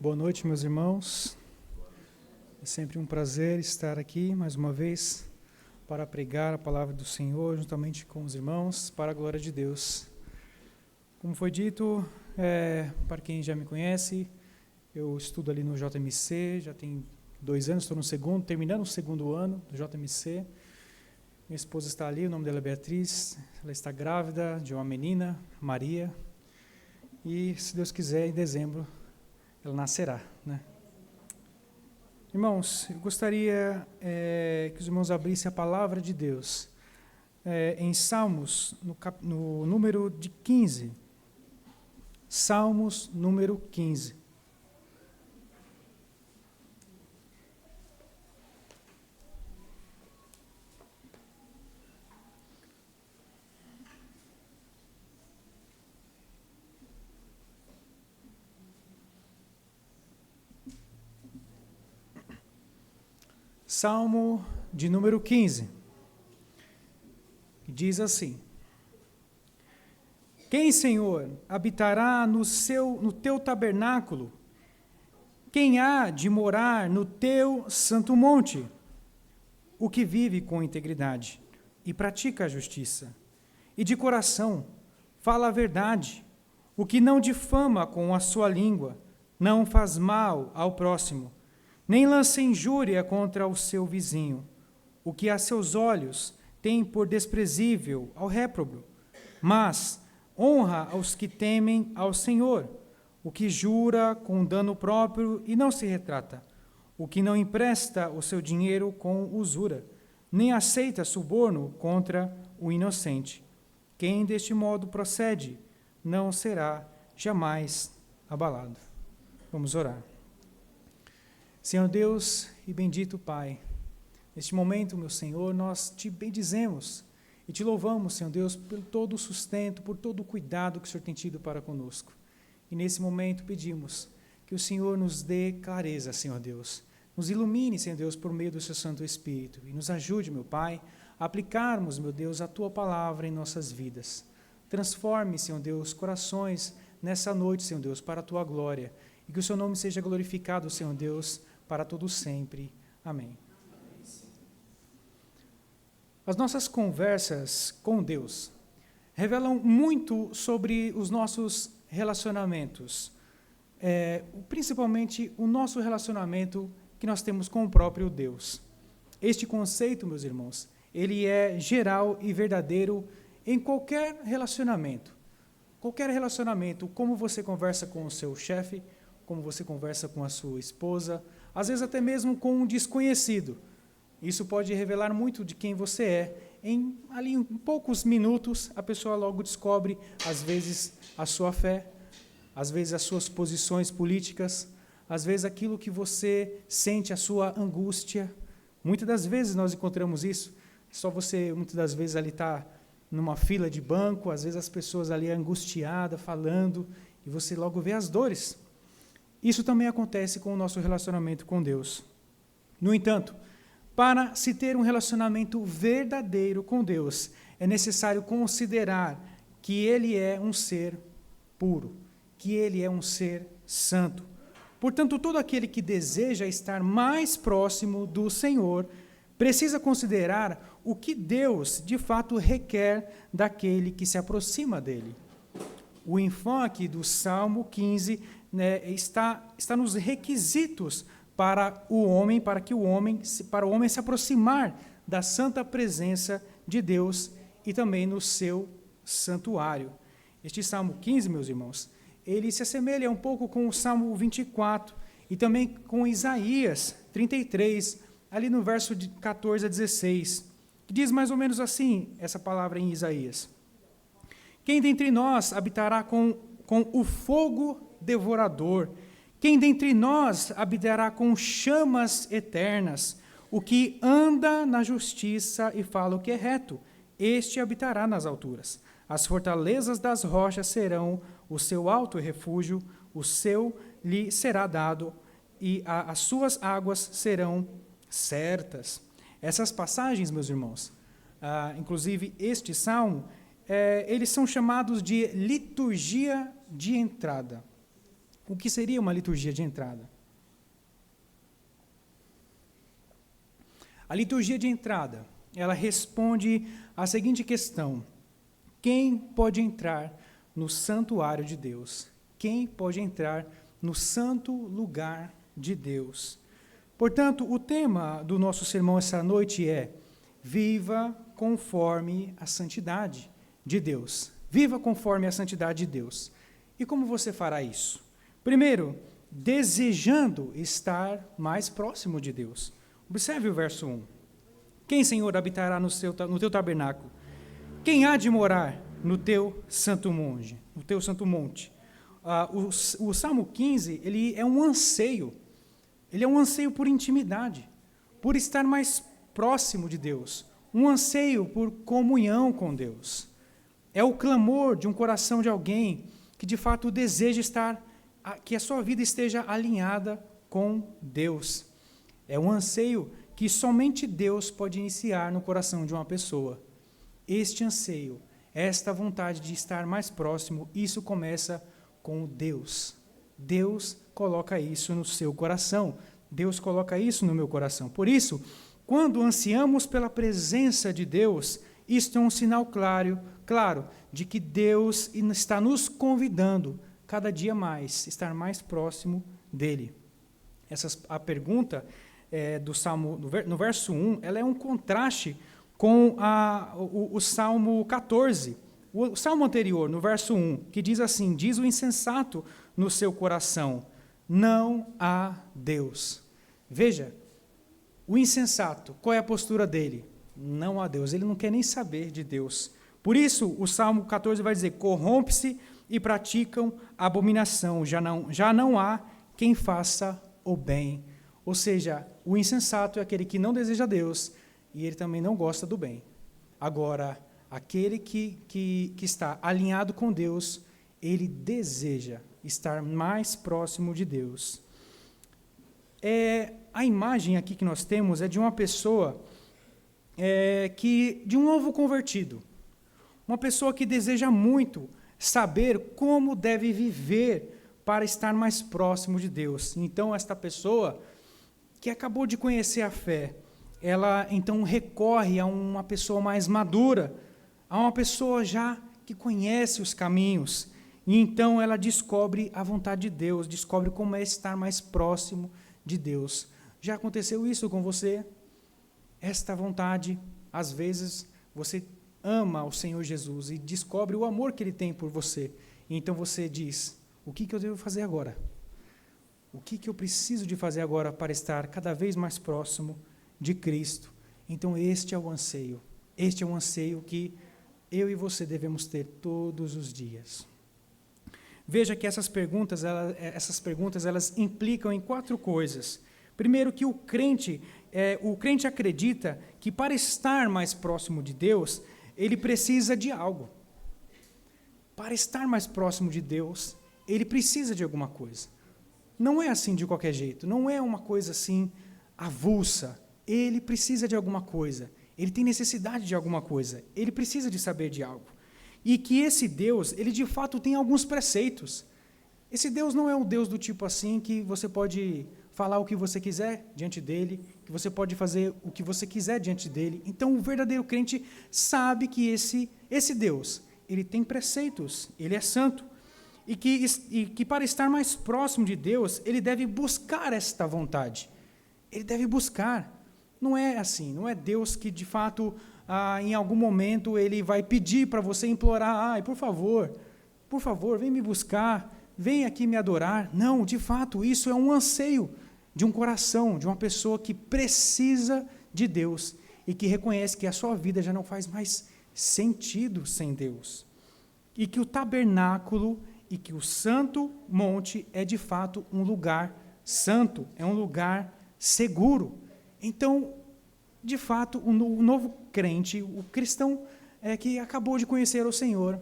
Boa noite, meus irmãos. É sempre um prazer estar aqui mais uma vez para pregar a palavra do Senhor juntamente com os irmãos para a glória de Deus. Como foi dito, para quem já me conhece, eu estudo ali no JMC, já tem 2 anos, estou terminando o segundo ano do JMC. Minha esposa está ali, o nome dela é Beatriz, ela está grávida de uma menina, Maria, e se Deus quiser, em dezembro, ela nascerá, né? Irmãos, eu gostaria que os irmãos abrissem a palavra de Deus em Salmos, no número de 15. Salmos, número 15. Salmo de número 15, diz assim: Quem, Senhor, habitará no teu tabernáculo? Quem há de morar no teu santo monte? O que vive com integridade e pratica a justiça, e de coração fala a verdade, o que não difama com a sua língua, não faz mal ao próximo, nem lança injúria contra o seu vizinho, o que a seus olhos tem por desprezível ao réprobo, mas honra aos que temem ao Senhor, o que jura com dano próprio e não se retrata, o que não empresta o seu dinheiro com usura, nem aceita suborno contra o inocente. Quem deste modo procede não será jamais abalado. Vamos orar. Senhor Deus e bendito Pai, neste momento, meu Senhor, nós te bendizemos e te louvamos, Senhor Deus, por todo o sustento, por todo o cuidado que o Senhor tem tido para conosco. E nesse momento pedimos que o Senhor nos dê clareza, Senhor Deus, nos ilumine, Senhor Deus, por meio do seu Santo Espírito e nos ajude, meu Pai, a aplicarmos, meu Deus, a Tua palavra em nossas vidas. Transforme, Senhor Deus, corações nessa noite, Senhor Deus, para a Tua glória e que o Seu nome seja glorificado, Senhor Deus, para todo sempre. Amém. As nossas conversas com Deus revelam muito sobre os nossos relacionamentos, principalmente o nosso relacionamento que nós temos com o próprio Deus. Este conceito, meus irmãos, ele é geral e verdadeiro em qualquer relacionamento. Qualquer relacionamento, como você conversa com o seu chefe, como você conversa com a sua esposa, às vezes até mesmo com um desconhecido. Isso pode revelar muito de quem você é. Em poucos minutos, a pessoa logo descobre, às vezes, a sua fé, às vezes as suas posições políticas, às vezes aquilo que você sente, a sua angústia. Muitas das vezes nós encontramos isso. Só você, muitas das vezes, ali está numa fila de banco, às vezes as pessoas ali angustiadas, falando, e você logo vê as dores. Isso também acontece com o nosso relacionamento com Deus. No entanto, para se ter um relacionamento verdadeiro com Deus, é necessário considerar que Ele é um ser puro, que Ele é um ser santo. Portanto, todo aquele que deseja estar mais próximo do Senhor precisa considerar o que Deus, de fato, requer daquele que se aproxima dele. O enfoque do Salmo 15 está nos requisitos para o homem se aproximar da santa presença de Deus e também no seu santuário. Este Salmo 15, meus irmãos, ele se assemelha um pouco com o Salmo 24 e também com Isaías 33, ali no verso de 14 a 16, que diz mais ou menos assim, essa palavra em Isaías: Quem dentre nós habitará com o fogo devorador? Quem dentre nós habitará com chamas eternas? O que anda na justiça e fala o que é reto, este habitará nas alturas. As fortalezas das rochas serão o seu alto refúgio, o seu lhe será dado, e as suas águas serão certas. Essas passagens, meus irmãos, inclusive este salmo, eles são chamados de liturgia de entrada. O que seria uma liturgia de entrada? A liturgia de entrada, ela responde à seguinte questão: quem pode entrar no santuário de Deus? Quem pode entrar no santo lugar de Deus? Portanto, o tema do nosso sermão essa noite é: viva conforme a santidade de Deus. Viva conforme a santidade de Deus. E como você fará isso? Primeiro, desejando estar mais próximo de Deus. Observe o verso 1. Quem, Senhor, habitará no teu tabernáculo? Quem há de morar no teu santo monte? No teu santo monte? O Salmo 15, ele é um anseio. Ele é um anseio por intimidade, por estar mais próximo de Deus. Um anseio por comunhão com Deus. É o clamor de um coração de alguém que de fato deseja que a sua vida esteja alinhada com Deus. É um anseio que somente Deus pode iniciar no coração de uma pessoa. Este anseio, esta vontade de estar mais próximo, isso começa com Deus. Deus coloca isso no seu coração. Deus coloca isso no meu coração. Por isso, quando ansiamos pela presença de Deus, isto é um sinal claro de que Deus está nos convidando cada dia mais, estar mais próximo dele. A pergunta do Salmo, no verso 1, ela é um contraste com o Salmo 14. O Salmo anterior, no verso 1, que diz assim: diz o insensato no seu coração, não há Deus. Veja, o insensato, qual é a postura dele? Não há Deus, ele não quer nem saber de Deus. Por isso, o Salmo 14 vai dizer: corrompe-se e praticam abominação, já não há quem faça o bem. Ou seja, o insensato é aquele que não deseja Deus e ele também não gosta do bem. Agora, aquele que está alinhado com Deus, ele deseja estar mais próximo de Deus. A imagem aqui que nós temos é de uma pessoa de um novo convertido. Uma pessoa que deseja muito saber como deve viver para estar mais próximo de Deus. Então, esta pessoa que acabou de conhecer a fé, ela então recorre a uma pessoa mais madura, a uma pessoa já que conhece os caminhos, e então ela descobre a vontade de Deus, descobre como é estar mais próximo de Deus. Já aconteceu isso com você? Esta vontade, às vezes, você ama o Senhor Jesus e descobre o amor que Ele tem por você. E então você diz: o que eu devo fazer agora? O que eu preciso de fazer agora para estar cada vez mais próximo de Cristo? Então este é o anseio. Este é um anseio que eu e você devemos ter todos os dias. Veja que essas perguntas elas implicam em 4 coisas. Primeiro, que o crente acredita que para estar mais próximo de Deus, ele precisa de algo. Para estar mais próximo de Deus, ele precisa de alguma coisa. Não é assim de qualquer jeito, não é uma coisa assim avulsa. Ele precisa de alguma coisa, ele tem necessidade de alguma coisa, ele precisa de saber de algo. E que esse Deus, ele de fato tem alguns preceitos. Esse Deus não é um Deus do tipo assim que você pode falar o que você quiser diante dele, que você pode fazer o que você quiser diante dele. Então, o verdadeiro crente sabe que esse Deus, ele tem preceitos, ele é santo, e que para estar mais próximo de Deus, ele deve buscar esta vontade. Ele deve buscar. Não é assim, não é Deus que, de fato, em algum momento, ele vai pedir para você implorar: por favor, vem me buscar, vem aqui me adorar. Não, de fato, isso é um anseio de um coração, de uma pessoa que precisa de Deus e que reconhece que a sua vida já não faz mais sentido sem Deus. E que o tabernáculo e que o santo monte é de fato um lugar santo, é um lugar seguro. Então, de fato, o novo crente, o cristão que acabou de conhecer o Senhor,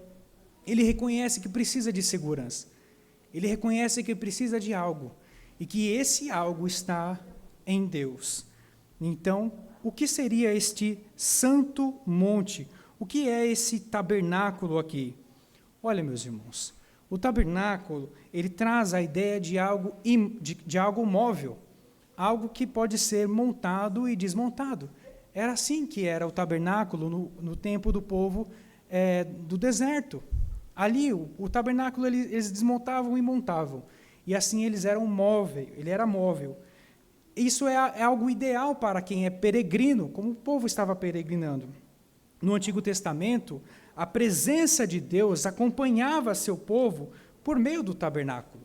ele reconhece que precisa de segurança. Ele reconhece que precisa de algo e que esse algo está em Deus. Então, o que seria este santo monte? O que é esse tabernáculo aqui? Olha, meus irmãos, O tabernáculo, ele traz a ideia de algo móvel, algo que pode ser montado e desmontado. Era assim que era o tabernáculo no tempo do povo do deserto. Ali, o tabernáculo, eles desmontavam e montavam. E assim ele era móvel. Isso é algo ideal para quem é peregrino, como o povo estava peregrinando. No Antigo Testamento, a presença de Deus acompanhava seu povo por meio do tabernáculo.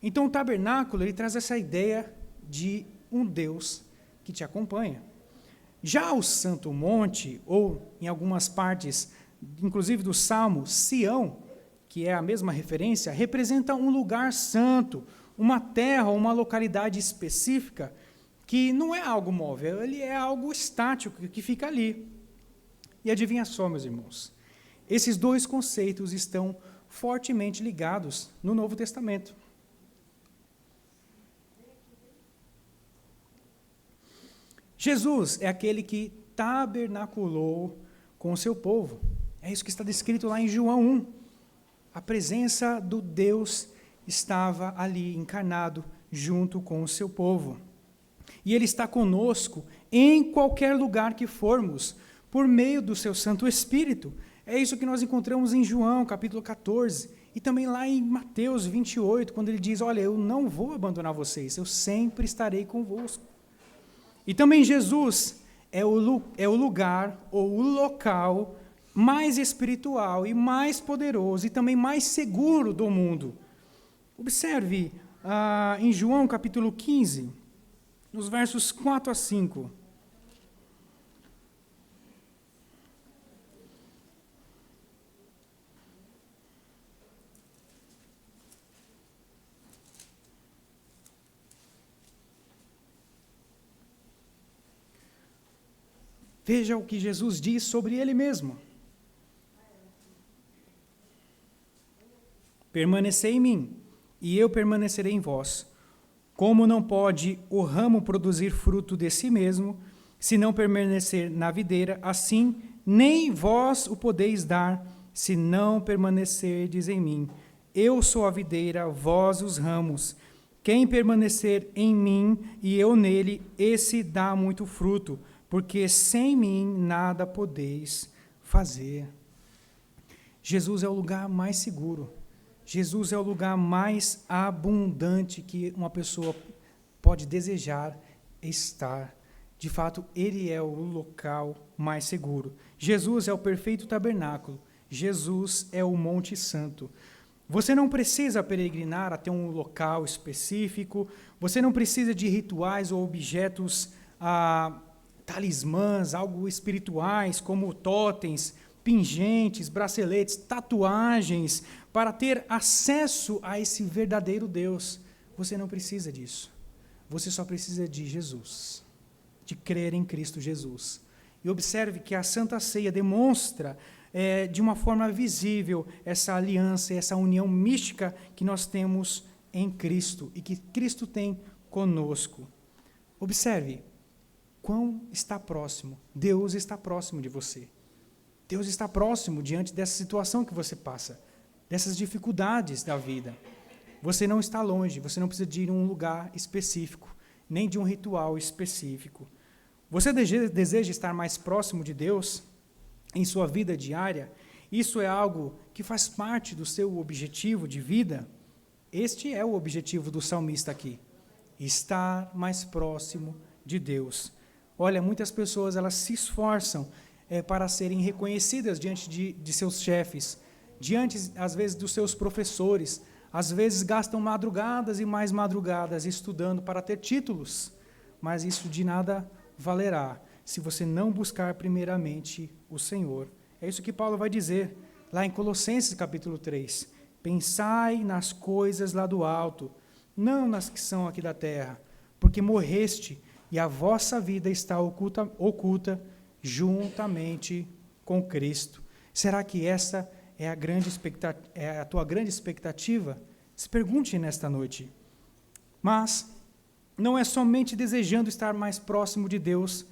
Então, o tabernáculo ele traz essa ideia de um Deus que te acompanha. Já o Santo Monte, ou em algumas partes, inclusive do Salmo, Sião, que é a mesma referência, representa um lugar santo, uma terra, uma localidade específica, que não é algo móvel, ele é algo estático, que fica ali. E adivinha só, meus irmãos, esses dois conceitos estão fortemente ligados no Novo Testamento. Jesus é aquele que tabernaculou com o seu povo. É isso que está descrito lá em João 1. A presença do Deus estava ali encarnado junto com o seu povo. E Ele está conosco em qualquer lugar que formos, por meio do seu Santo Espírito. É isso que nós encontramos em João, capítulo 14, e também lá em Mateus 28, quando ele diz, olha, eu não vou abandonar vocês, eu sempre estarei convosco. E também Jesus é o lugar ou o local mais espiritual e mais poderoso e também mais seguro do mundo. Observe em João capítulo 15, nos versos 4 a 5. Veja o que Jesus diz sobre ele mesmo. Permanecei em mim, e eu permanecerei em vós. Como não pode o ramo produzir fruto de si mesmo, se não permanecer na videira, assim nem vós o podeis dar, se não permanecerdes em mim. Eu sou a videira, vós os ramos. Quem permanecer em mim e eu nele, esse dá muito fruto, porque sem mim nada podeis fazer. Jesus é o lugar mais seguro. Jesus é o lugar mais abundante que uma pessoa pode desejar estar. De fato, Ele é o local mais seguro. Jesus é o perfeito tabernáculo. Jesus é o Monte Santo. Você não precisa peregrinar até um local específico. Você não precisa de rituais ou objetos talismãs, algo espirituais, como totens, pingentes, braceletes, tatuagens, para ter acesso a esse verdadeiro Deus. Você não precisa disso. Você só precisa de Jesus, de crer em Cristo Jesus. E observe que a Santa Ceia demonstra de uma forma visível essa aliança, essa união mística que nós temos em Cristo e que Cristo tem conosco. Observe quão está próximo. Deus está próximo de você. Deus está próximo diante dessa situação que você passa, dessas dificuldades da vida. Você não está longe, você não precisa de ir a um lugar específico, nem de um ritual específico. Você deseja estar mais próximo de Deus em sua vida diária? Isso é algo que faz parte do seu objetivo de vida? Este é o objetivo do salmista aqui, estar mais próximo de Deus. Olha, muitas pessoas elas se esforçam para serem reconhecidas diante de seus chefes, diante, às vezes, dos seus professores. Às vezes gastam madrugadas e mais madrugadas estudando para ter títulos, mas isso de nada valerá se você não buscar primeiramente o Senhor. É isso que Paulo vai dizer lá em Colossenses capítulo 3. Pensai nas coisas lá do alto, não nas que são aqui da terra, porque morreste e a vossa vida está oculta juntamente com Cristo. Será que essa é a tua grande expectativa? Se pergunte nesta noite. Mas não é somente desejando estar mais próximo de Deus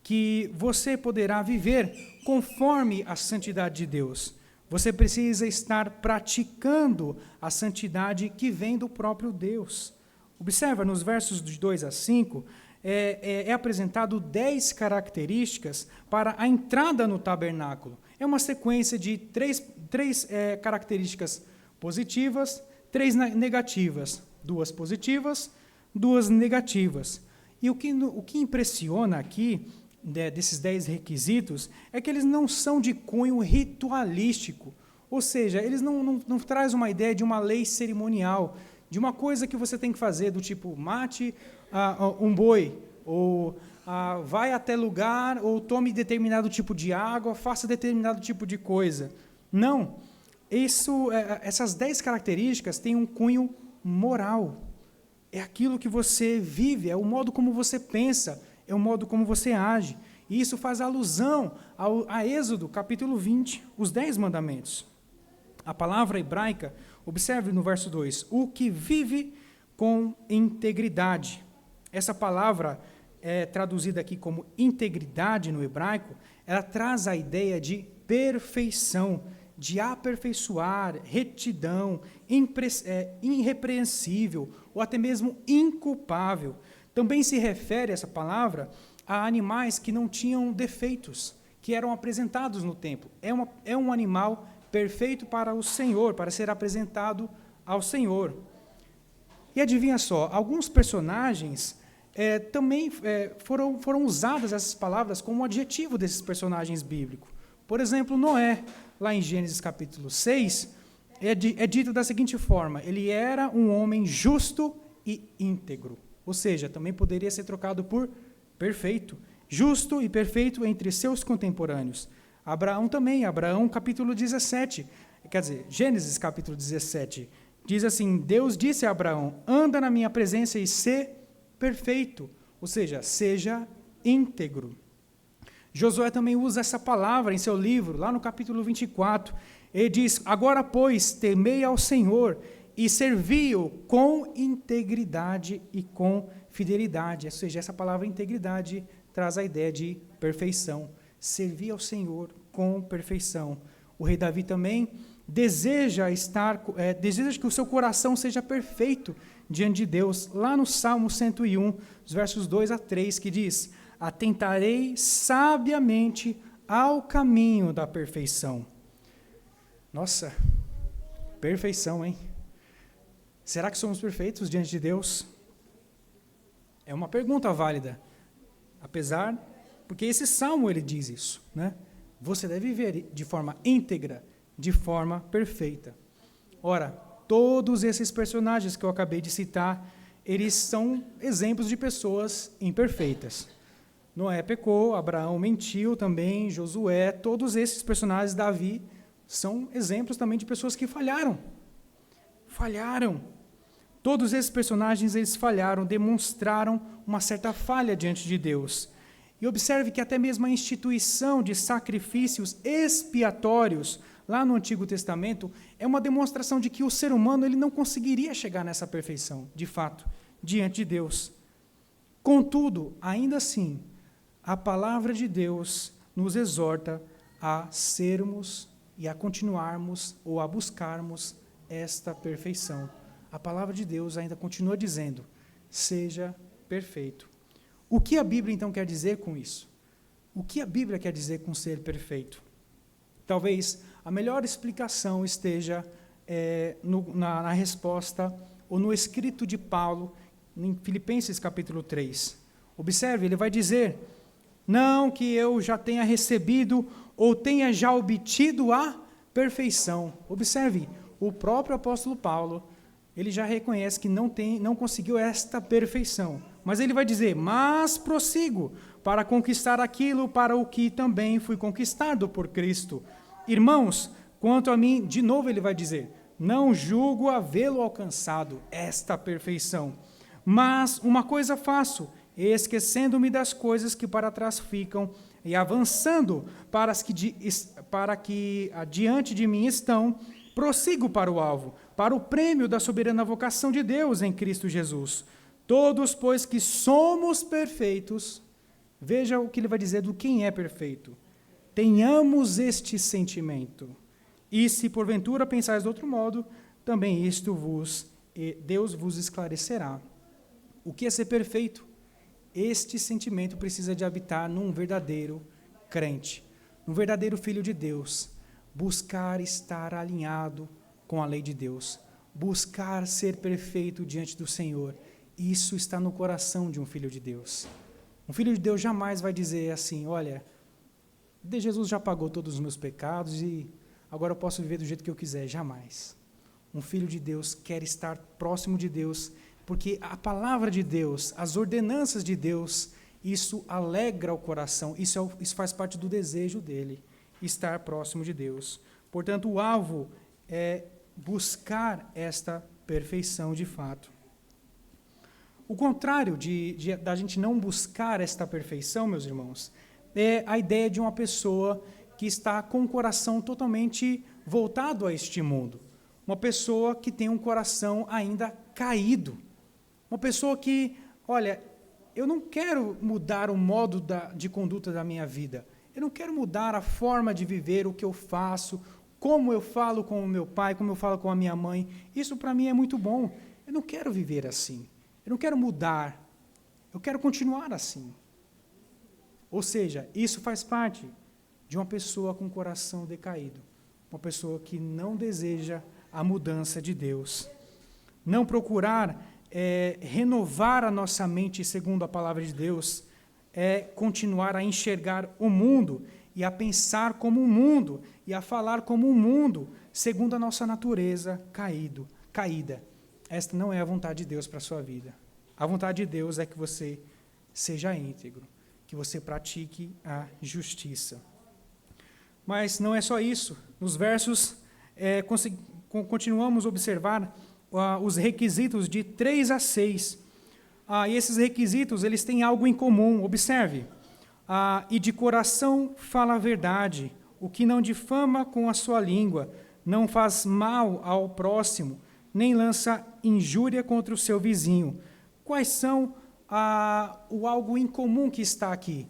que você poderá viver conforme a santidade de Deus. Você precisa estar praticando a santidade que vem do próprio Deus. Observa, nos versos de 2 a 5, é apresentado 10 características para a entrada no tabernáculo. É uma sequência de três características positivas, 3 negativas, 2 positivas, 2 negativas. E o que impressiona aqui, desses 10 requisitos, é que eles não são de cunho ritualístico, ou seja, eles não trazem uma ideia de uma lei cerimonial, de uma coisa que você tem que fazer, do tipo, mate um boi, ou vai até lugar, ou tome determinado tipo de água, faça determinado tipo de coisa. Não, essas 10 características têm um cunho moral. É aquilo que você vive, é o modo como você pensa, é o modo como você age. E isso faz alusão a Êxodo, capítulo 20, os 10 mandamentos. A palavra hebraica, observe no verso 2, o que vive com integridade. Essa palavra é traduzida aqui como integridade no hebraico, ela traz a ideia de perfeição, de aperfeiçoar, retidão, irrepreensível, ou até mesmo inculpável. Também se refere essa palavra a animais que não tinham defeitos, que eram apresentados no templo. É um animal perfeito para o Senhor, para ser apresentado ao Senhor. E adivinha só, alguns personagens também foram usadas essas palavras como adjetivo desses personagens bíblicos. Por exemplo, Noé, lá em Gênesis capítulo 6, é dito da seguinte forma: ele era um homem justo e íntegro. Ou seja, também poderia ser trocado por perfeito, justo e perfeito entre seus contemporâneos. Abraão também, Abraão capítulo 17, quer dizer, Gênesis capítulo 17, diz assim: Deus disse a Abraão, anda na minha presença e sê perfeito, ou seja, seja íntegro. Josué também usa essa palavra em seu livro, lá no capítulo 24, ele diz, agora, pois, temei ao Senhor e servi-o com integridade e com fidelidade. Ou seja, essa palavra integridade traz a ideia de perfeição. Servir ao Senhor com perfeição. O rei Davi também deseja que o seu coração seja perfeito diante de Deus. Lá no Salmo 101, os versos 2 a 3, que diz, atentarei sabiamente ao caminho da perfeição. Nossa, perfeição, hein? Será que somos perfeitos diante de Deus? É uma pergunta válida. Porque esse salmo ele diz isso, né? Você deve viver de forma íntegra, de forma perfeita. Ora, todos esses personagens que eu acabei de citar, eles são exemplos de pessoas imperfeitas. Noé pecou, Abraão mentiu também, Josué, todos esses personagens, Davi, são exemplos também de pessoas que falharam. Falharam. Todos esses personagens, eles falharam, demonstraram uma certa falha diante de Deus. E observe que até mesmo a instituição de sacrifícios expiatórios, lá no Antigo Testamento, é uma demonstração de que o ser humano ele não conseguiria chegar nessa perfeição, de fato, diante de Deus. Contudo, ainda assim, a palavra de Deus nos exorta a sermos e a continuarmos ou a buscarmos esta perfeição. A palavra de Deus ainda continua dizendo, seja perfeito. O que a Bíblia então quer dizer com isso? O que a Bíblia quer dizer com ser perfeito? Talvez a melhor explicação esteja na resposta ou no escrito de Paulo em Filipenses capítulo 3. Observe, ele vai dizer, não que eu já tenha recebido ou tenha já obtido a perfeição. Observe, o próprio apóstolo Paulo, ele já reconhece que não conseguiu esta perfeição. Mas ele vai dizer, mas prossigo para conquistar aquilo para o que também fui conquistado por Cristo. Irmãos, quanto a mim, de novo ele vai dizer, não julgo havê-lo alcançado, esta perfeição. Mas uma coisa faço, esquecendo-me das coisas que para trás ficam e avançando para que adiante de mim estão, prossigo para o alvo, para o prêmio da soberana vocação de Deus em Cristo Jesus. Todos, pois, que somos perfeitos, veja o que ele vai dizer do quem é perfeito. Tenhamos este sentimento. E se porventura pensais de outro modo, também Deus vos esclarecerá. O que é ser perfeito? Este sentimento precisa de habitar num verdadeiro crente, num verdadeiro filho de Deus. Buscar estar alinhado com a lei de Deus. Buscar ser perfeito diante do Senhor. Isso está no coração de um filho de Deus. Um filho de Deus jamais vai dizer assim, olha, Jesus já pagou todos os meus pecados e agora eu posso viver do jeito que eu quiser. Jamais. Um filho de Deus quer estar próximo de Deus, porque a palavra de Deus, as ordenanças de Deus, isso alegra o coração, isso faz parte do desejo dele, estar próximo de Deus. Portanto, o alvo é buscar esta perfeição de fato. O contrário da gente não buscar esta perfeição, meus irmãos, é a ideia de uma pessoa que está com o coração totalmente voltado a este mundo. Uma pessoa que tem um coração ainda caído. Uma pessoa que, olha, eu não quero mudar o modo de conduta da minha vida. Eu não quero mudar a forma de viver, o que eu faço, como eu falo com o meu pai, como eu falo com a minha mãe. Isso para mim é muito bom. Eu não quero viver assim. Eu não quero mudar. Eu quero continuar assim. Ou seja, isso faz parte de uma pessoa com o coração decaído. Uma pessoa que não deseja a mudança de Deus. Não procurar renovar a nossa mente segundo a palavra de Deus é continuar a enxergar o mundo e a pensar como o mundo e a falar como o mundo segundo a nossa natureza caída. Esta não é a vontade de Deus para a sua vida. A vontade de Deus é que você seja íntegro, que você pratique a justiça. Mas não é só isso. Nos versos, continuamos a observar os requisitos de 3 a 6. E esses requisitos, eles têm algo em comum. Observe. E de coração fala a verdade, o que não difama com a sua língua, não faz mal ao próximo, nem lança injúria contra o seu vizinho. Quais são o algo em comum que está aqui?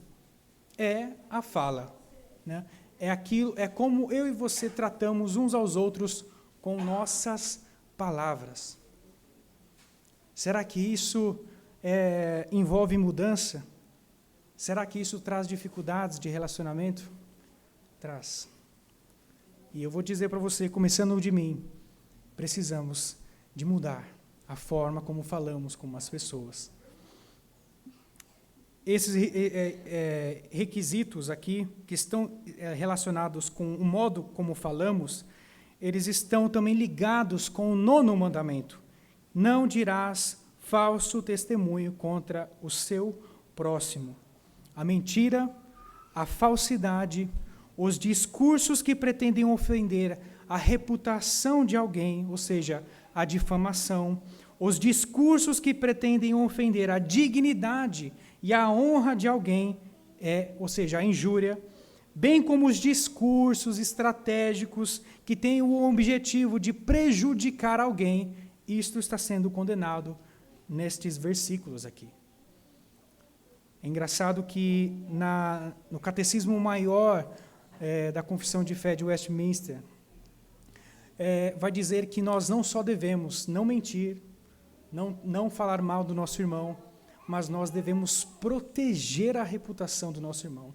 É a fala, né? É como eu e você tratamos uns aos outros com nossas palavras. Será que isso envolve mudança? Será que isso traz dificuldades de relacionamento? Traz. E eu vou dizer para você, começando de mim, precisamos de mudar a forma como falamos com as pessoas. Esses requisitos aqui, que estão relacionados com o modo como falamos, eles estão também ligados com o 9º mandamento. Não dirás falso testemunho contra o seu próximo. A mentira, a falsidade, os discursos que pretendem ofender a reputação de alguém, ou seja, a difamação, os discursos que pretendem ofender a dignidade e a honra de alguém, ou seja, a injúria, bem como os discursos estratégicos que têm o objetivo de prejudicar alguém, isto está sendo condenado nestes versículos aqui. É engraçado que no Catecismo Maior da Confissão de Fé de Westminster, vai dizer que nós não só devemos não mentir, não falar mal do nosso irmão, mas nós devemos proteger a reputação do nosso irmão.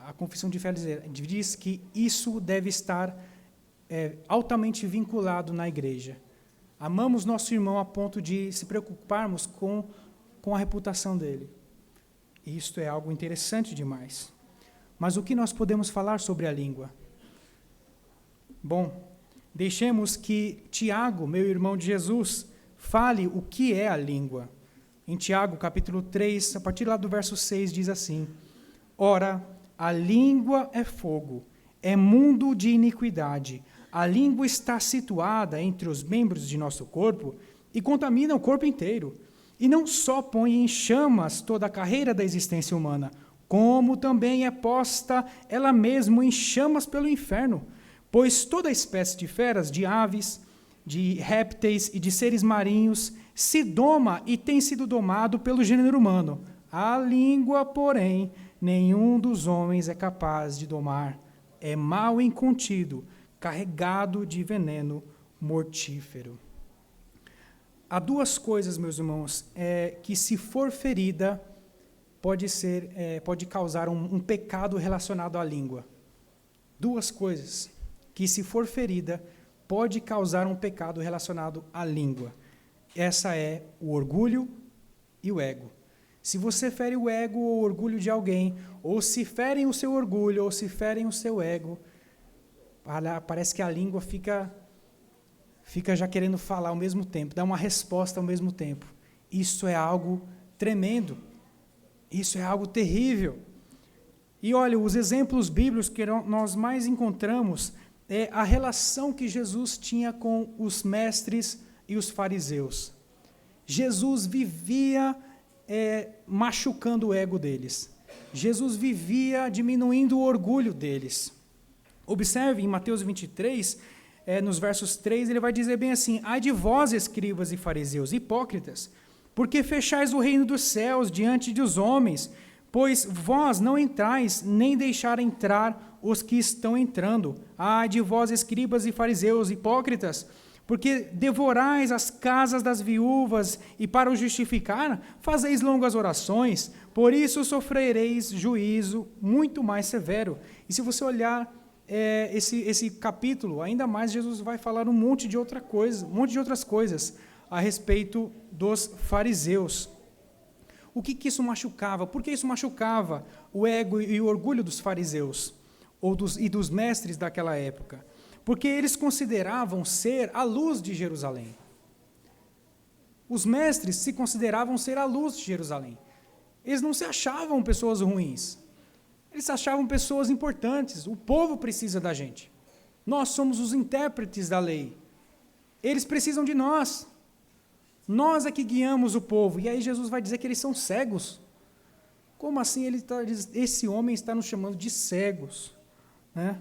A Confissão de Fé diz que isso deve estar altamente vinculado na igreja. Amamos nosso irmão a ponto de se preocuparmos com a reputação dele. Isto é algo interessante demais. Mas o que nós podemos falar sobre a língua? Bom, deixemos que Tiago, meu irmão de Jesus, fale o que é a língua. Em Tiago, capítulo 3, a partir lá do verso 6, diz assim: Ora, a língua é fogo, é mundo de iniquidade. A língua está situada entre os membros de nosso corpo e contamina o corpo inteiro. E não só põe em chamas toda a carreira da existência humana, como também é posta ela mesma em chamas pelo inferno. Pois toda espécie de feras, de aves, de répteis e de seres marinhos se doma e tem sido domado pelo gênero humano. A língua, porém, nenhum dos homens é capaz de domar. é mal incontido, carregado de veneno mortífero. Há duas coisas, meus irmãos, que se for ferida, pode causar um pecado relacionado à língua. Duas coisas que, se for ferida, pode causar um pecado relacionado à língua. Essa é o orgulho e o ego. Se você fere o ego ou o orgulho de alguém, ou se ferem o seu orgulho, ou se ferem o seu ego, parece que a língua fica já querendo falar ao mesmo tempo, dá uma resposta ao mesmo tempo. Isso é algo tremendo. Isso é algo terrível. E olha, os exemplos bíblicos que nós mais encontramos é a relação que Jesus tinha com os mestres e os fariseus. Jesus vivia machucando o ego deles. Jesus vivia diminuindo o orgulho deles. Observe em Mateus 23, nos versos 3, ele vai dizer bem assim: ai de vós, escribas e fariseus, hipócritas, porque fechais o reino dos céus diante dos homens, pois vós não entrais, nem deixar entrar os que estão entrando. Ai de vós, escribas e fariseus, hipócritas, porque devorais as casas das viúvas, e para o justificar, fazeis longas orações, por isso sofrereis juízo muito mais severo. E se você olhar esse capítulo, ainda mais Jesus vai falar um monte de outras coisas a respeito dos fariseus. O que isso machucava? Por que isso machucava o ego e o orgulho dos fariseus e dos mestres daquela época? Porque eles consideravam ser a luz de Jerusalém. Os mestres se consideravam ser a luz de Jerusalém. Eles não se achavam pessoas ruins. Eles se achavam pessoas importantes. O povo precisa da gente. Nós somos os intérpretes da lei. Eles precisam de nós. Nós é que guiamos o povo. E aí Jesus vai dizer que eles são cegos. Como assim esse homem está nos chamando de cegos? Né?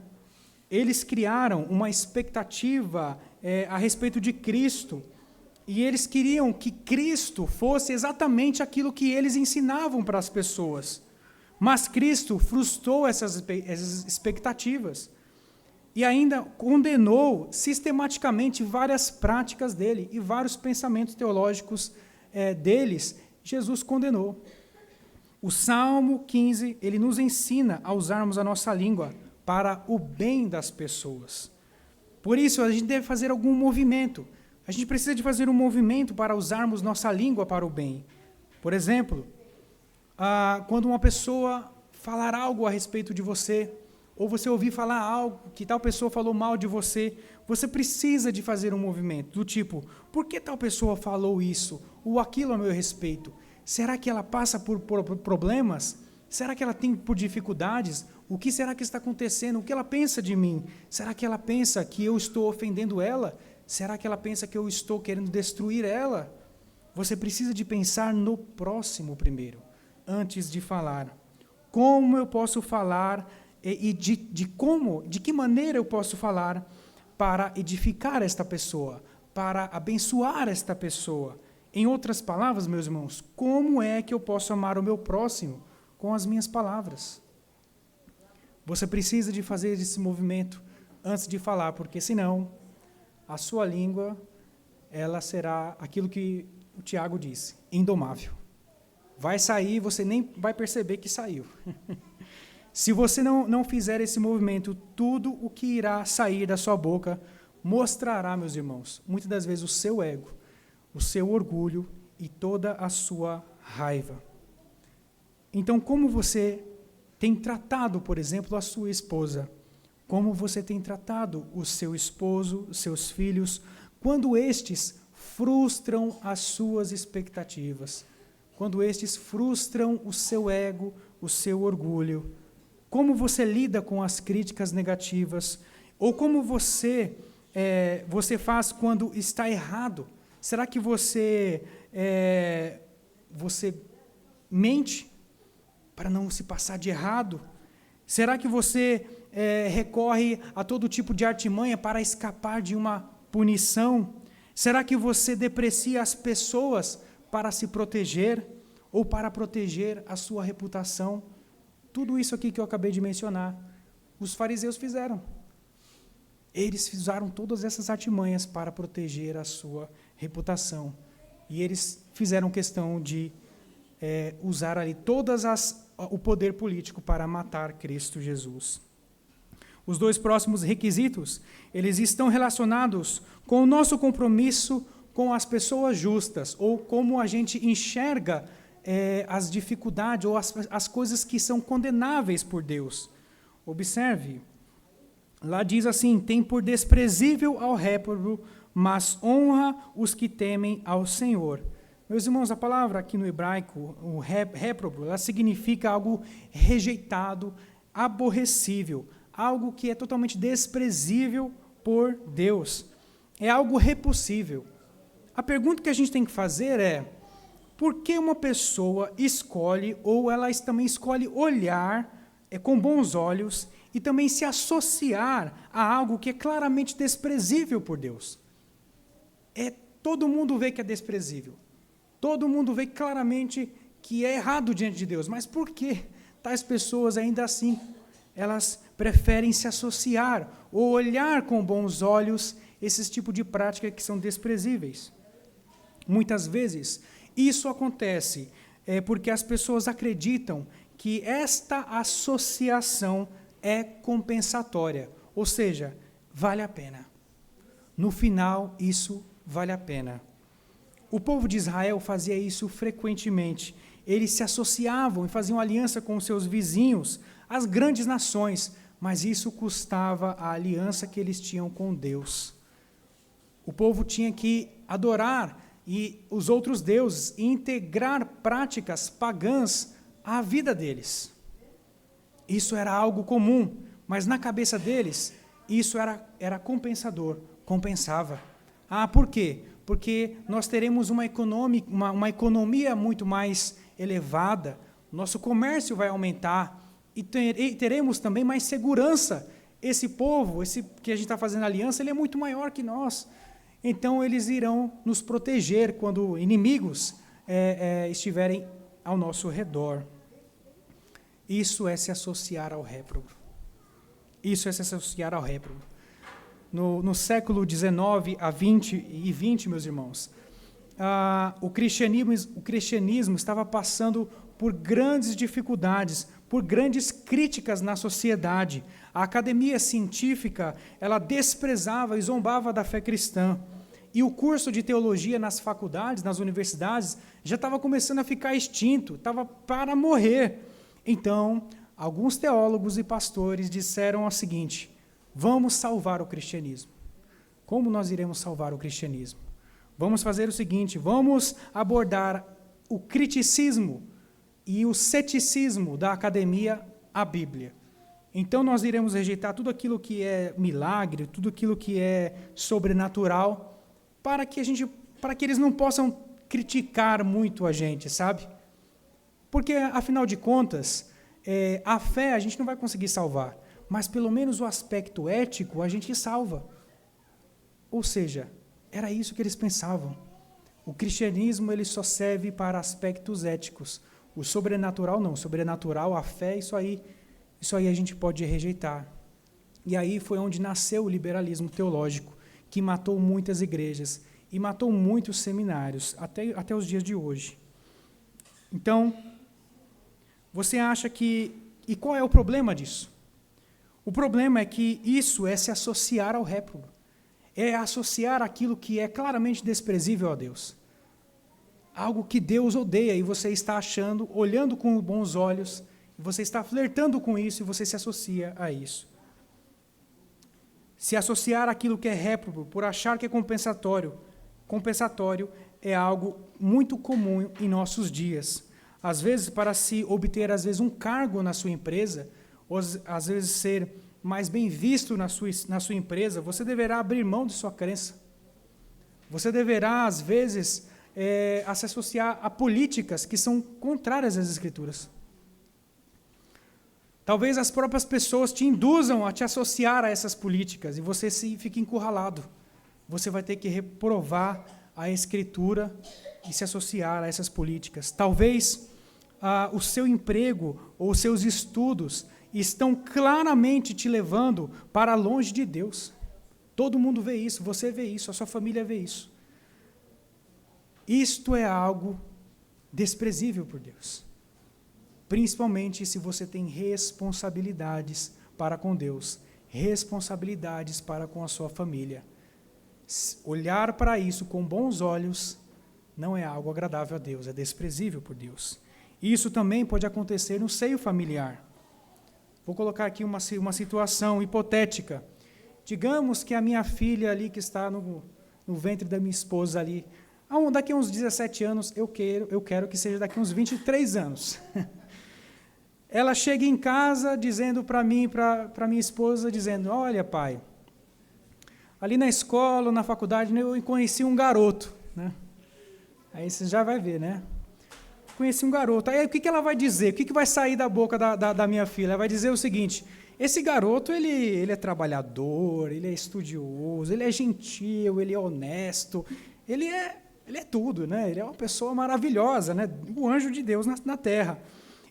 Eles criaram uma expectativa a respeito de Cristo. E eles queriam que Cristo fosse exatamente aquilo que eles ensinavam para as pessoas. Mas Cristo frustrou essas expectativas. E ainda condenou sistematicamente várias práticas dele e vários pensamentos teológicos deles. Jesus condenou. O Salmo 15, ele nos ensina a usarmos a nossa língua para o bem das pessoas. Por isso, a gente deve fazer algum movimento. A gente precisa de fazer um movimento para usarmos nossa língua para o bem. Por exemplo, quando uma pessoa falar algo a respeito de você, ou você ouvir falar algo que tal pessoa falou mal de você, você precisa de fazer um movimento do tipo: por que tal pessoa falou isso ou aquilo a meu respeito? Será que ela passa por problemas? Será que ela tem por dificuldades? O que será que está acontecendo? O que ela pensa de mim? Será que ela pensa que eu estou ofendendo ela? Será que ela pensa que eu estou querendo destruir ela? Você precisa de pensar no próximo primeiro, antes de falar. Como eu posso falar e de que maneira eu posso falar para edificar esta pessoa, para abençoar esta pessoa? Em outras palavras, meus irmãos, como é que eu posso amar o meu próximo com as minhas palavras? Você precisa de fazer esse movimento antes de falar, porque senão a sua língua, ela será aquilo que o Tiago disse, indomável. Vai sair, você nem vai perceber que saiu. Se você não fizer esse movimento, tudo o que irá sair da sua boca mostrará, meus irmãos, muitas das vezes o seu ego, o seu orgulho e toda a sua raiva. Então, como você tem tratado, por exemplo, a sua esposa? Como você tem tratado o seu esposo, os seus filhos, quando estes frustram as suas expectativas? Quando estes frustram o seu ego, o seu orgulho? Como você lida com as críticas negativas? Ou como você faz quando está errado? Será que você mente para não se passar de errado? Será que você recorre a todo tipo de artimanha para escapar de uma punição? Será que você deprecia as pessoas para se proteger ou para proteger a sua reputação? Tudo isso aqui que eu acabei de mencionar os fariseus fizeram. Eles usaram todas essas artimanhas para proteger a sua reputação. E eles fizeram questão de usar ali o poder político para matar Cristo Jesus. Os dois próximos requisitos, eles estão relacionados com o nosso compromisso com as pessoas justas, ou como a gente enxerga as dificuldades ou as coisas que são condenáveis por Deus. Observe, lá diz assim: tem por desprezível ao réprobo, mas honra os que temem ao Senhor. Meus irmãos, a palavra aqui no hebraico, o réprobo, ela significa algo rejeitado, aborrecível, algo que é totalmente desprezível por Deus. É algo repulsível. A pergunta que a gente tem que fazer é: por que uma pessoa escolhe, ou ela também escolhe olhar com bons olhos e também se associar a algo que é claramente desprezível por Deus? Todo mundo vê que é desprezível. Todo mundo vê claramente que é errado diante de Deus. Mas por que tais pessoas ainda assim, elas preferem se associar ou olhar com bons olhos esses tipos de práticas que são desprezíveis? Muitas vezes, isso acontece porque as pessoas acreditam que esta associação é compensatória, ou seja, vale a pena. No final, isso vale a pena. O povo de Israel fazia isso frequentemente. Eles se associavam e faziam aliança com os seus vizinhos, as grandes nações, mas isso custava a aliança que eles tinham com Deus. O povo tinha que adorar os outros deuses e integrar práticas pagãs à vida deles. Isso era algo comum, mas na cabeça deles, isso era compensador, compensava. Por quê? Porque nós teremos uma economia muito mais elevada, nosso comércio vai aumentar e teremos também mais segurança. Esse povo, que a gente está fazendo aliança, ele é muito maior que nós. Então, eles irão nos proteger quando inimigos estiverem ao nosso redor. Isso é se associar ao réprobo. Isso é se associar ao réprobo. No século XIX a 20, meus irmãos, o cristianismo estava passando por grandes dificuldades, por grandes críticas na sociedade. A academia científica, ela desprezava e zombava da fé cristã. E o curso de teologia nas faculdades, nas universidades, já estava começando a ficar extinto, estava para morrer. Então, alguns teólogos e pastores disseram o seguinte: vamos salvar o cristianismo. Como nós iremos salvar o cristianismo? Vamos fazer o seguinte: vamos abordar o criticismo e o ceticismo da academia à Bíblia. Então nós iremos rejeitar tudo aquilo que é milagre, tudo aquilo que é sobrenatural, para que eles não possam criticar muito a gente, sabe? Porque, afinal de contas, a fé a gente não vai conseguir salvar, mas pelo menos o aspecto ético a gente salva. Ou seja, era isso que eles pensavam. O cristianismo ele só serve para aspectos éticos. O sobrenatural não. O sobrenatural, a fé, isso aí a gente pode rejeitar. E aí foi onde nasceu o liberalismo teológico, que matou muitas igrejas e matou muitos seminários, até os dias de hoje. Então, você acha que... E qual é o problema disso? O problema é que isso é se associar ao réprobo. É associar aquilo que é claramente desprezível a Deus. Algo que Deus odeia e você está achando, olhando com bons olhos, você está flertando com isso e você se associa a isso. Se associar àquilo que é réprobo por achar que é compensatório é algo muito comum em nossos dias. Às vezes, para se obter um cargo na sua empresa, ou às vezes ser mais bem visto na sua empresa, você deverá abrir mão de sua crença. Você deverá, às vezes, se associar a políticas que são contrárias às Escrituras. Talvez as próprias pessoas te induzam a te associar a essas políticas e você fique encurralado. Você vai ter que reprovar a Escritura e se associar a essas políticas. Talvez o seu emprego ou os seus estudos estão claramente te levando para longe de Deus. Todo mundo vê isso, você vê isso, a sua família vê isso. Isto é algo desprezível por Deus. Principalmente se você tem responsabilidades para com Deus, responsabilidades para com a sua família. Olhar para isso com bons olhos não é algo agradável a Deus, é desprezível por Deus. Isso também pode acontecer no seio familiar. Vou colocar aqui uma situação hipotética. Digamos que a minha filha ali, que está no ventre da minha esposa ali, daqui a uns 17 anos, eu quero que seja daqui a uns 23 anos. Ela chega em casa dizendo para mim, para minha esposa, dizendo, olha pai, ali na escola, na faculdade, eu conheci um garoto, né? Aí você já vai ver, né? Conheci um garoto. Aí o que ela vai dizer? O que vai sair da boca da minha filha? Ela vai dizer o seguinte, esse garoto, ele é trabalhador, ele é estudioso, ele é gentil, ele é honesto, ele é tudo, né? Ele é uma pessoa maravilhosa, né? O anjo de Deus na terra.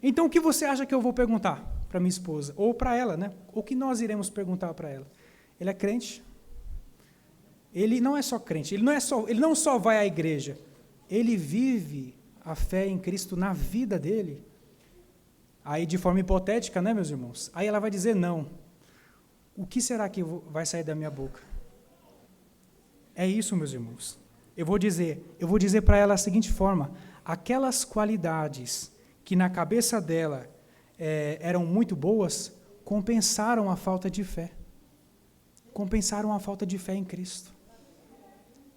Então, o que você acha que eu vou perguntar para minha esposa? Ou para ela, né? O que nós iremos perguntar para ela? Ele é crente? Ele não é só crente, ele não só vai à igreja, ele vive a fé em Cristo na vida dele. Aí, de forma hipotética, né, meus irmãos? Aí ela vai dizer não. O que será que vai sair da minha boca? É isso, meus irmãos. Eu vou dizer para ela a seguinte forma, aquelas qualidades que na cabeça dela eram muito boas, compensaram a falta de fé. Compensaram a falta de fé em Cristo.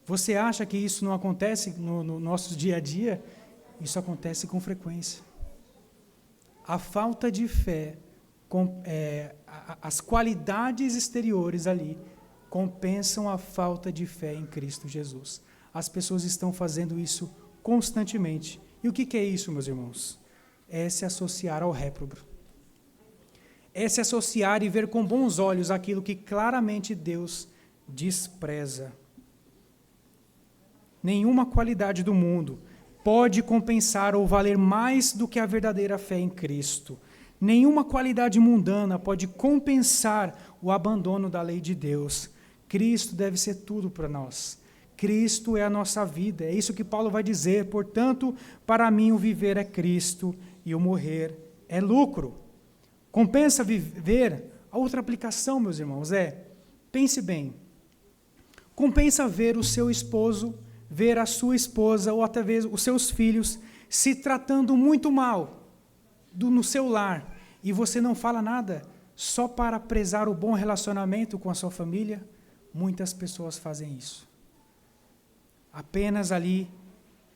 Você acha que isso não acontece no nosso dia a dia? Isso acontece com frequência. A falta de fé, as qualidades exteriores ali, compensam a falta de fé em Cristo Jesus. As pessoas estão fazendo isso constantemente. E o que é isso, meus irmãos? É se associar ao réprobo. É se associar e ver com bons olhos aquilo que claramente Deus despreza. Nenhuma qualidade do mundo pode compensar ou valer mais do que a verdadeira fé em Cristo. Nenhuma qualidade mundana pode compensar o abandono da lei de Deus. Cristo deve ser tudo para nós. Cristo é a nossa vida. É isso que Paulo vai dizer. Portanto, para mim o viver é Cristo e o morrer é lucro. Compensa viver? A outra aplicação, meus irmãos, pense bem, compensa ver o seu esposo, ver a sua esposa ou até ver os seus filhos se tratando muito mal no seu lar e você não fala nada só para prezar o bom relacionamento com a sua família? Muitas pessoas fazem isso. Apenas ali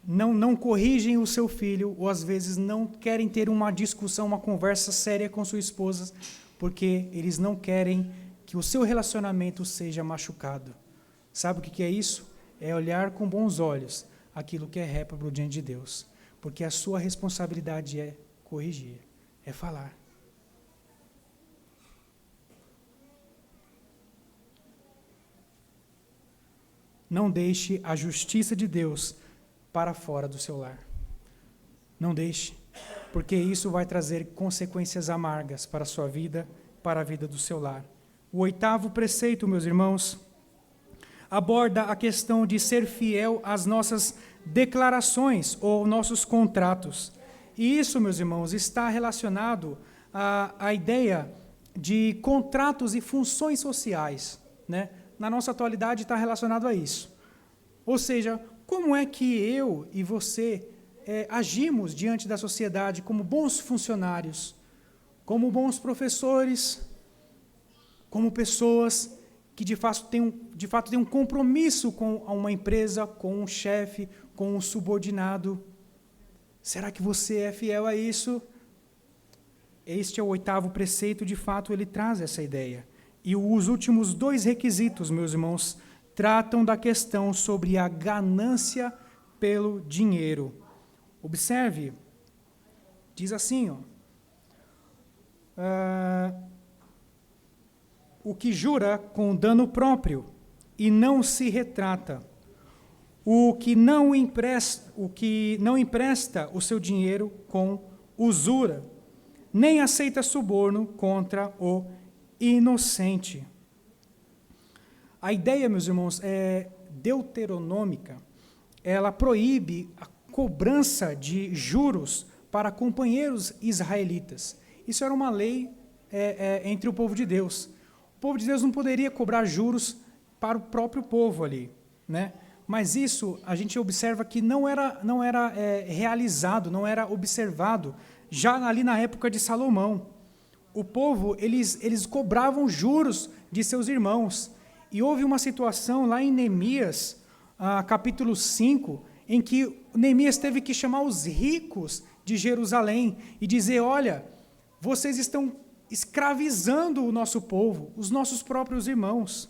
não corrigem o seu filho ou às vezes não querem ter uma discussão, uma conversa séria com sua esposa porque eles não querem que o seu relacionamento seja machucado. Sabe o que é isso? É olhar com bons olhos aquilo que é réprobo diante de Deus. Porque a sua responsabilidade é corrigir, é falar. Não deixe a justiça de Deus para fora do seu lar. Não deixe, porque isso vai trazer consequências amargas para a sua vida, para a vida do seu lar. O 8º preceito, meus irmãos, aborda a questão de ser fiel às nossas declarações ou nossos contratos. E isso, meus irmãos, está relacionado à ideia de contratos e funções sociais, né? Na nossa atualidade está relacionado a isso. Ou seja, como é que eu e você agimos diante da sociedade como bons funcionários, como bons professores, como pessoas que de fato tem um compromisso com uma empresa, com um chefe, com um subordinado. Será que você é fiel a isso? Este é o 8º preceito, de fato ele traz essa ideia. E os últimos 2 requisitos, meus irmãos, tratam da questão sobre a ganância pelo dinheiro. Observe, diz assim, o que jura com dano próprio e não se retrata, o que não empresta o seu dinheiro com usura, nem aceita suborno contra o inocente. A ideia, meus irmãos, é deuteronômica. Ela proíbe a cobrança de juros para companheiros israelitas. Isso era uma lei entre o povo de Deus. O povo de Deus não poderia cobrar juros para o próprio povo ali, né? Mas isso a gente observa que não era realizado, não era observado já ali na época de Salomão. O povo, eles cobravam juros de seus irmãos. E houve uma situação lá em Neemias, capítulo 5, em que Neemias teve que chamar os ricos de Jerusalém e dizer, olha, vocês estão escravizando o nosso povo, os nossos próprios irmãos.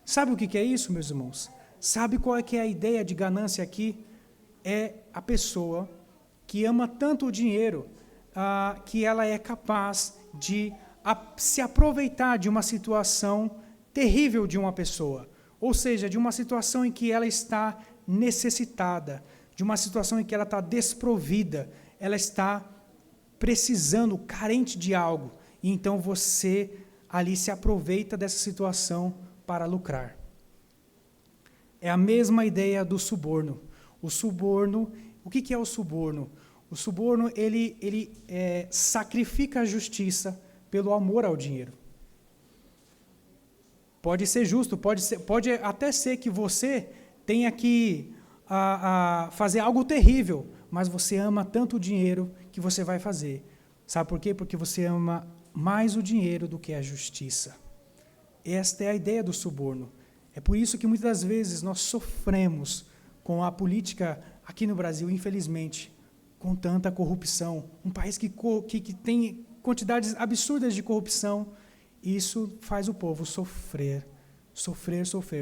Sabe o que é isso, meus irmãos? Sabe qual é que é a ideia de ganância aqui? É a pessoa que ama tanto o dinheiro que ela é capaz de se aproveitar de uma situação terrível de uma pessoa, ou seja, de uma situação em que ela está necessitada, de uma situação em que ela está desprovida, ela está precisando, carente de algo, e então você ali se aproveita dessa situação para lucrar. É a mesma ideia do suborno. O suborno, o que é o suborno? O suborno, ele sacrifica a justiça pelo amor ao dinheiro. Pode ser justo, pode até ser que você tenha que fazer algo terrível, mas você ama tanto o dinheiro que você vai fazer. Sabe por quê? Porque você ama mais o dinheiro do que a justiça. Esta é a ideia do suborno. É por isso que muitas das vezes nós sofremos com a política aqui no Brasil, infelizmente, com tanta corrupção. Um país que tem quantidades absurdas de corrupção. Isso faz o povo sofrer.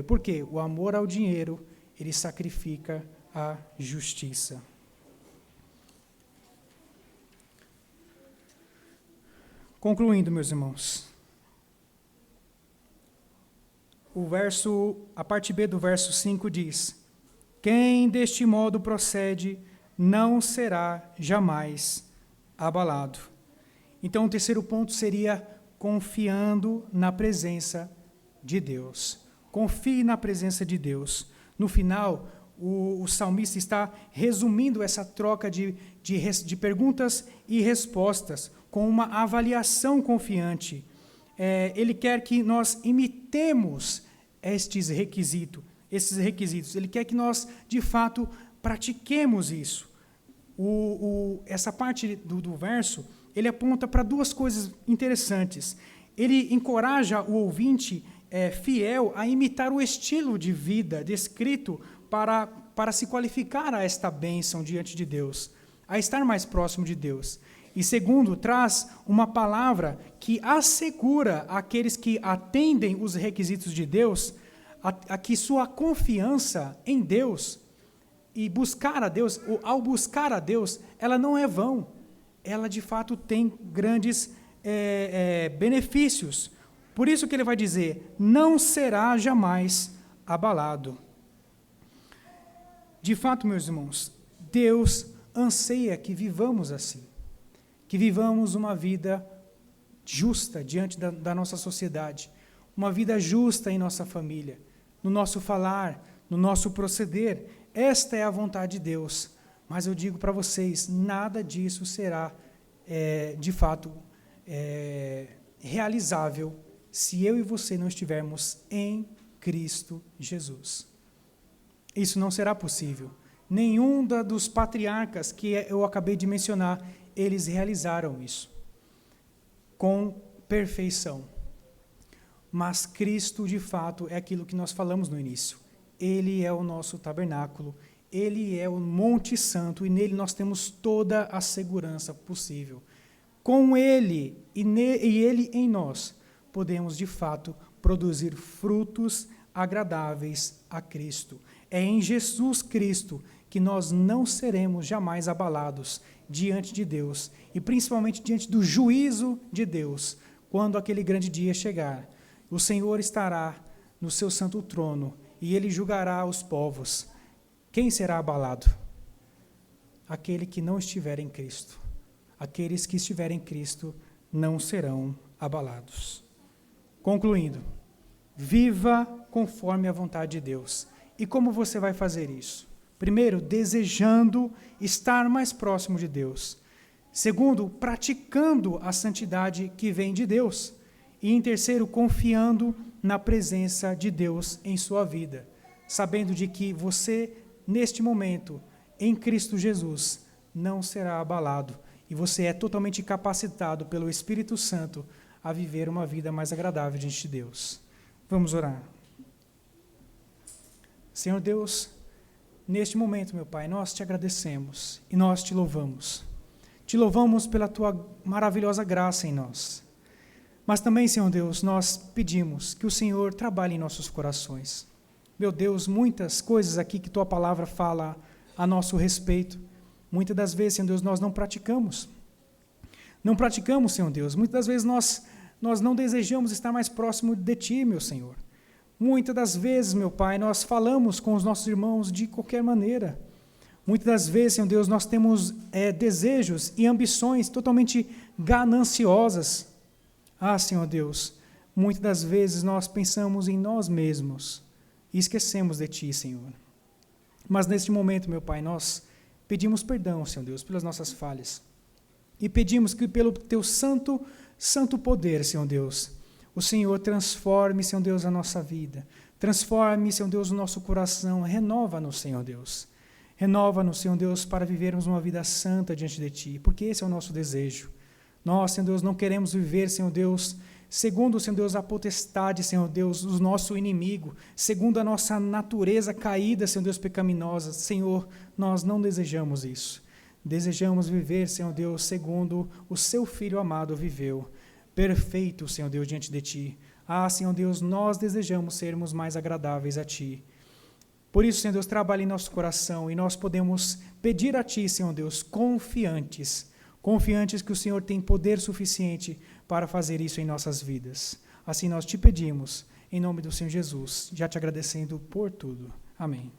Por quê? O amor ao dinheiro, ele sacrifica a justiça. Concluindo, meus irmãos. A parte B do verso 5 diz: quem deste modo procede não será jamais abalado. Então, o terceiro ponto seria confiando na presença de Deus. Confie na presença de Deus. No final, o salmista está resumindo essa troca de perguntas e respostas com uma avaliação confiante. Ele quer que nós imitemos esses requisitos. Ele quer que nós, de fato, pratiquemos isso. Essa parte do verso, ele aponta para duas coisas interessantes. Ele encoraja o ouvinte fiel a imitar o estilo de vida descrito para se qualificar a esta bênção diante de Deus, a estar mais próximo de Deus. E segundo, traz uma palavra que assegura àqueles que atendem os requisitos de Deus, a que sua confiança em Deus e buscar a Deus, ou ao buscar a Deus, ela não é vão. Ela, de fato, tem grandes benefícios. Por isso que ele vai dizer, não será jamais abalado. De fato, meus irmãos, Deus anseia que vivamos assim. Que vivamos uma vida justa diante da nossa sociedade, uma vida justa em nossa família, no nosso falar, no nosso proceder. Esta é a vontade de Deus. Mas eu digo para vocês, nada disso será, de fato, realizável se eu e você não estivermos em Cristo Jesus. Isso não será possível. Nenhum dos patriarcas que eu acabei de mencionar, eles realizaram isso com perfeição. Mas Cristo, de fato, é aquilo que nós falamos no início. Ele é o nosso tabernáculo, Ele é o Monte Santo, e nele nós temos toda a segurança possível. Com Ele e Ele em nós, podemos, de fato, produzir frutos agradáveis a Cristo. É em Jesus Cristo que nós não seremos jamais abalados diante de Deus, e principalmente diante do juízo de Deus, quando aquele grande dia chegar. O Senhor estará no seu santo trono, e Ele julgará os povos. Quem será abalado? Aquele que não estiver em Cristo. aqueles que estiverem em Cristo não serão abalados. Concluindo, viva conforme a vontade de Deus. E como você vai fazer isso? Primeiro, desejando estar mais próximo de Deus. Segundo, praticando a santidade que vem de Deus. E em terceiro, confiando na presença de Deus em sua vida, sabendo de que você, neste momento, em Cristo Jesus, não será abalado. E você é totalmente capacitado pelo Espírito Santo a viver uma vida mais agradável diante de Deus. Vamos orar. Senhor Deus, neste momento, meu Pai, nós te agradecemos e nós te louvamos. Te louvamos pela tua maravilhosa graça em nós. Mas também, Senhor Deus, nós pedimos que o Senhor trabalhe em nossos corações. Meu Deus, muitas coisas aqui que tua palavra fala a nosso respeito, muitas das vezes, Senhor Deus, nós não praticamos. Não praticamos, Senhor Deus. Muitas das vezes nós não desejamos estar mais próximo de ti, meu Senhor. Muitas das vezes, meu Pai, nós falamos com os nossos irmãos de qualquer maneira. Muitas das vezes, Senhor Deus, nós temos desejos e ambições totalmente gananciosas. Ah, Senhor Deus, muitas das vezes nós pensamos em nós mesmos e esquecemos de Ti, Senhor. Mas neste momento, meu Pai, nós pedimos perdão, Senhor Deus, pelas nossas falhas. E pedimos que pelo Teu santo poder, Senhor Deus, o Senhor transforme, Senhor Deus, a nossa vida. Transforme, Senhor Deus, o nosso coração. Renova-nos, Senhor Deus. Renova-nos, Senhor Deus, para vivermos uma vida santa diante de Ti, porque esse é o nosso desejo. Nós, Senhor Deus, não queremos viver, Senhor Deus, segundo, Senhor Deus, a potestade, Senhor Deus, do nosso inimigo, segundo a nossa natureza caída, Senhor Deus, pecaminosa. Senhor, nós não desejamos isso. Desejamos viver, Senhor Deus, segundo o Seu Filho amado viveu. Perfeito, Senhor Deus, diante de Ti. Ah, Senhor Deus, nós desejamos sermos mais agradáveis a Ti. Por isso, Senhor Deus, trabalhe em nosso coração e nós podemos pedir a Ti, Senhor Deus, confiantes que o Senhor tem poder suficiente para fazer isso em nossas vidas. Assim nós te pedimos, em nome do Senhor Jesus, já te agradecendo por tudo. Amém.